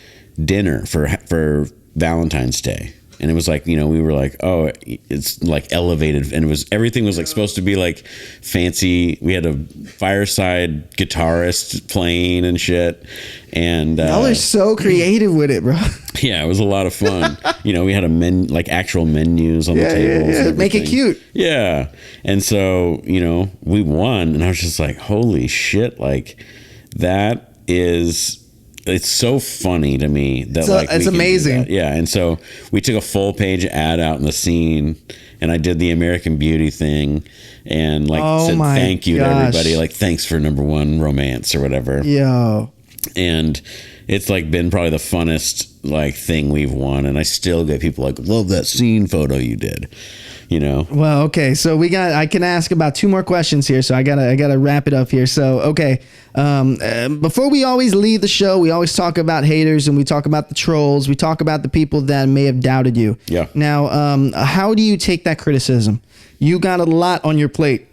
dinner for Valentine's Day. And it was we were like, oh, it's elevated. And everything was supposed to be fancy. We had a fireside guitarist playing and shit. And y'all are so creative with it, bro. Yeah, it was a lot of fun. We had actual menus on the tables. Yeah. Make it cute. Yeah. And so, we won. And I was just like, holy shit. That is it's so funny to me that it's amazing. Yeah. And so we took a full page ad out in the scene, and I did the American Beauty thing, and said thank you to everybody. Like, thanks for #1 romance or whatever. Yo. And it's been probably the funnest thing we've won, and I still get people love that scene photo you did. Well, okay, so I can ask about 2 more questions here, so I gotta wrap it up here. So, okay, before we always leave the show, we always talk about haters, and we talk about the trolls, we talk about the people that may have doubted you. Yeah. Now, how do you take that criticism? You got a lot on your plate,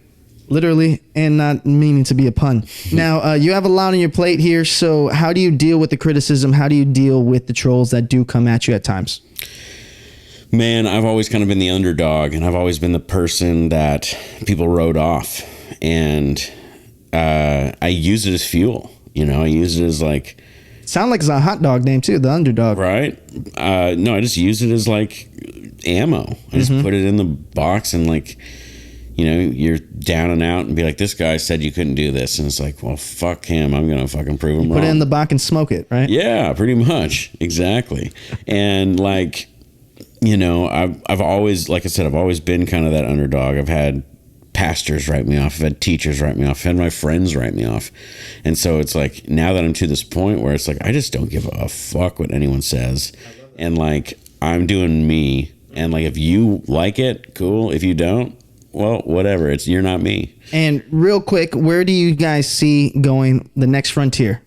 literally, and not meaning to be a pun. Now, you have a lot on your plate here, so how do you deal with the criticism? How do you deal with the trolls that do come at you at times? Man, I've always kind of been the underdog, and I've always been the person that people wrote off, and I use it as fuel. I use it as sound like it's a hot dog name too, the underdog. Right? No, I just use it as ammo. I just put it in the box, and you're down and out, and be like, this guy said you couldn't do this, and it's well, fuck him. I'm gonna fucking prove him wrong. Put it in the box and smoke it, right? Yeah, pretty much, exactly. And I've always, like I said, I've always been kind of that underdog. I've had pastors write me off. I've had teachers write me off. I've had my friends write me off. And so it's now that I'm to this point where it's I just don't give a fuck what anyone says. And I'm doing me. And if you like it, cool. If you don't, well, whatever. You're not me. And real quick, where do you guys see going the next frontier?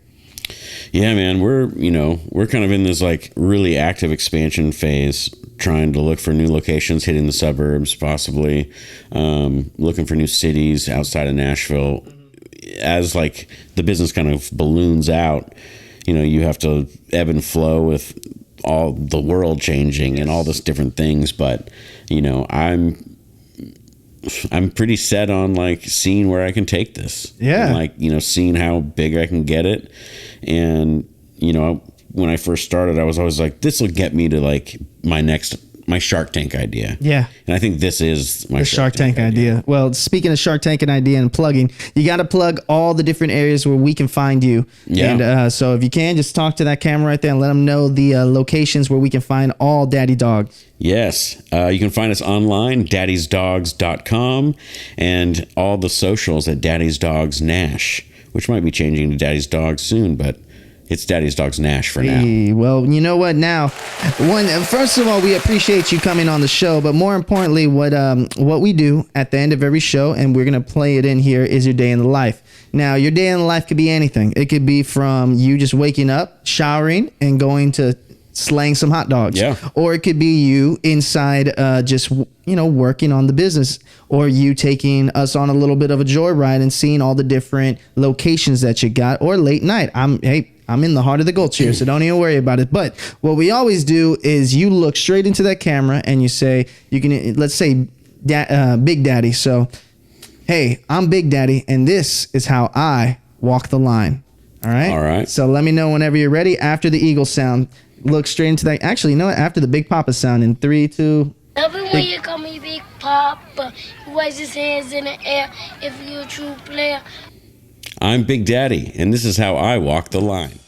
Yeah, man, we're kind of in this really active expansion phase, trying to look for new locations, hitting the suburbs, possibly looking for new cities outside of Nashville. As the business kind of balloons out, you have to ebb and flow with all the world changing and all this different things. But I'm pretty set on seeing where I can take this. Yeah. And, seeing how big I can get it. And, when I first started, I was always this will get me to my Shark Tank idea. Yeah. And I think this is my Shark Tank idea. Well, speaking of Shark Tank and idea and plugging, you got to plug all the different areas where we can find you. Yeah. And so if you can, just talk to that camera right there and let them know the locations where we can find all Daddy Dogs. Yes. You can find us online, daddysdogs.com, and all the socials at Daddy's Dogs Nash, which might be changing to Daddy's Dogs soon, but it's Daddy's Dogs Nash for now. Hey, well, you know what? Now, first of all, we appreciate you coming on the show, but more importantly, what we do at the end of every show, and we're gonna play it in here, is your day in the life. Now, your day in the life could be anything. It could be from you just waking up, showering, and going to slaying some hot dogs. Yeah. Or it could be you inside just working on the business, or you taking us on a little bit of a joyride and seeing all the different locations that you got, or late night. I'm in the heart of the Gulch here, so don't even worry about it. But what we always do is you look straight into that camera and you say, let's say Big Daddy. So, hey, I'm Big Daddy, and this is how I walk the line. All right? All right. So let me know whenever you're ready. After the Eagle sound, look straight into that. Actually, you know what? After the Big Papa sound in 3, 2. Love it when you call me Big Papa. You raise his hands in the air if you're a true player. I'm Big Daddy, and this is how I walk the line.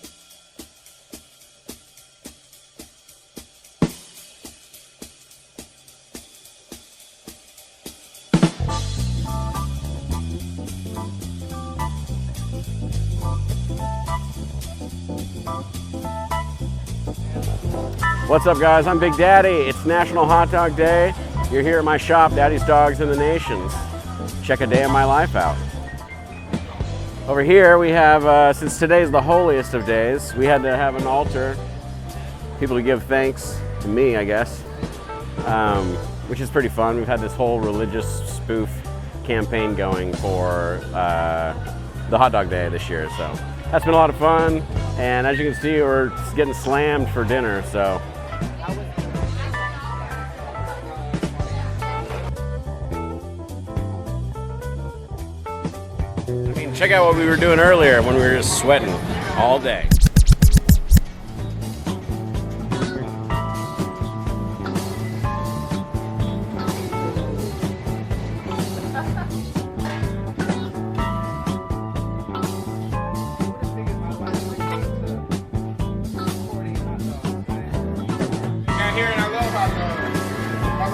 What's up, guys? I'm Big Daddy. It's National Hot Dog Day. You're here at my shop, Daddy's Dogs in the Nations. Check a day of my life out. Over here we have, since today's the holiest of days, we had to have an altar, people to give thanks to me, I guess, which is pretty fun. We've had this whole religious spoof campaign going for the Hot Dog Day this year, so that's been a lot of fun. And as you can see, we're getting slammed for dinner, so. Check out what we were doing earlier when we were just sweating all day.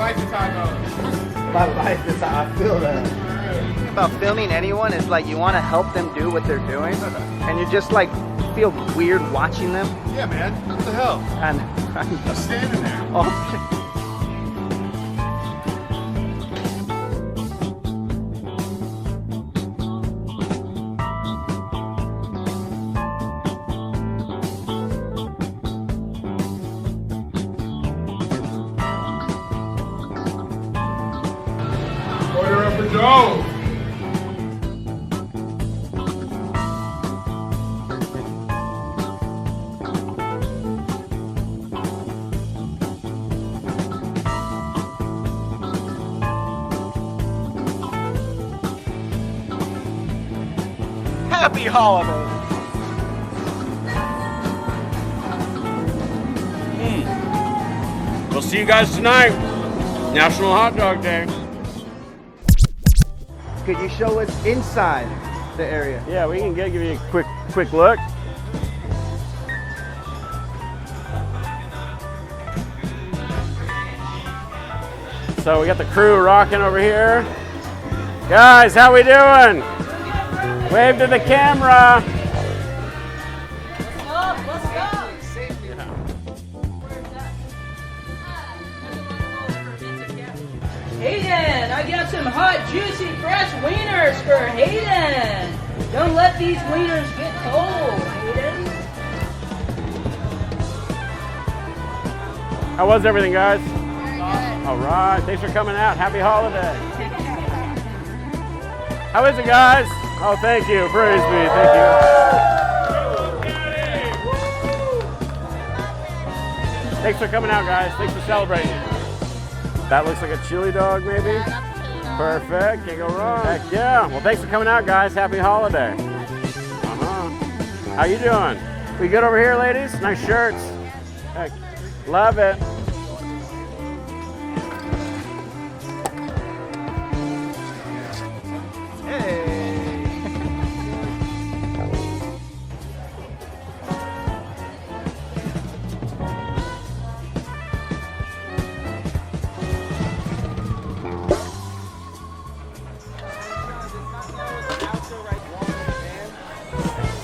life is hot dogs. My life is how I feel that. About filming anyone is like you want to help them do what they're doing, and you just like feel weird watching them. Yeah, man. What the hell? And I'm standing there. oh. Order up for Joe. Happy holidays. We'll see you guys tonight. National Hot Dog Day. Could you show us inside the area? Yeah, we can give you a quick look. So we got the crew rocking over here. Guys, how we doing? Wave to the camera. Hayden, I got some hot, juicy, fresh wieners for Hayden. Don't let these wieners get cold, Hayden. How was everything, guys? All right, thanks for coming out. Happy holiday. How is it, guys? Oh, thank you. Praise be. Thank you. Thanks for coming out, guys. Thanks for celebrating. That looks like a chili dog, maybe? Perfect. Can't go wrong. Heck yeah. Well, thanks for coming out, guys. Happy holiday. How you doing? We good over here, ladies? Nice shirts. Heck, love it.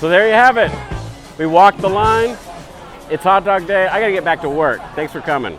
So there you have it. We walked the line. It's hot dog day. I gotta get back to work. Thanks for coming.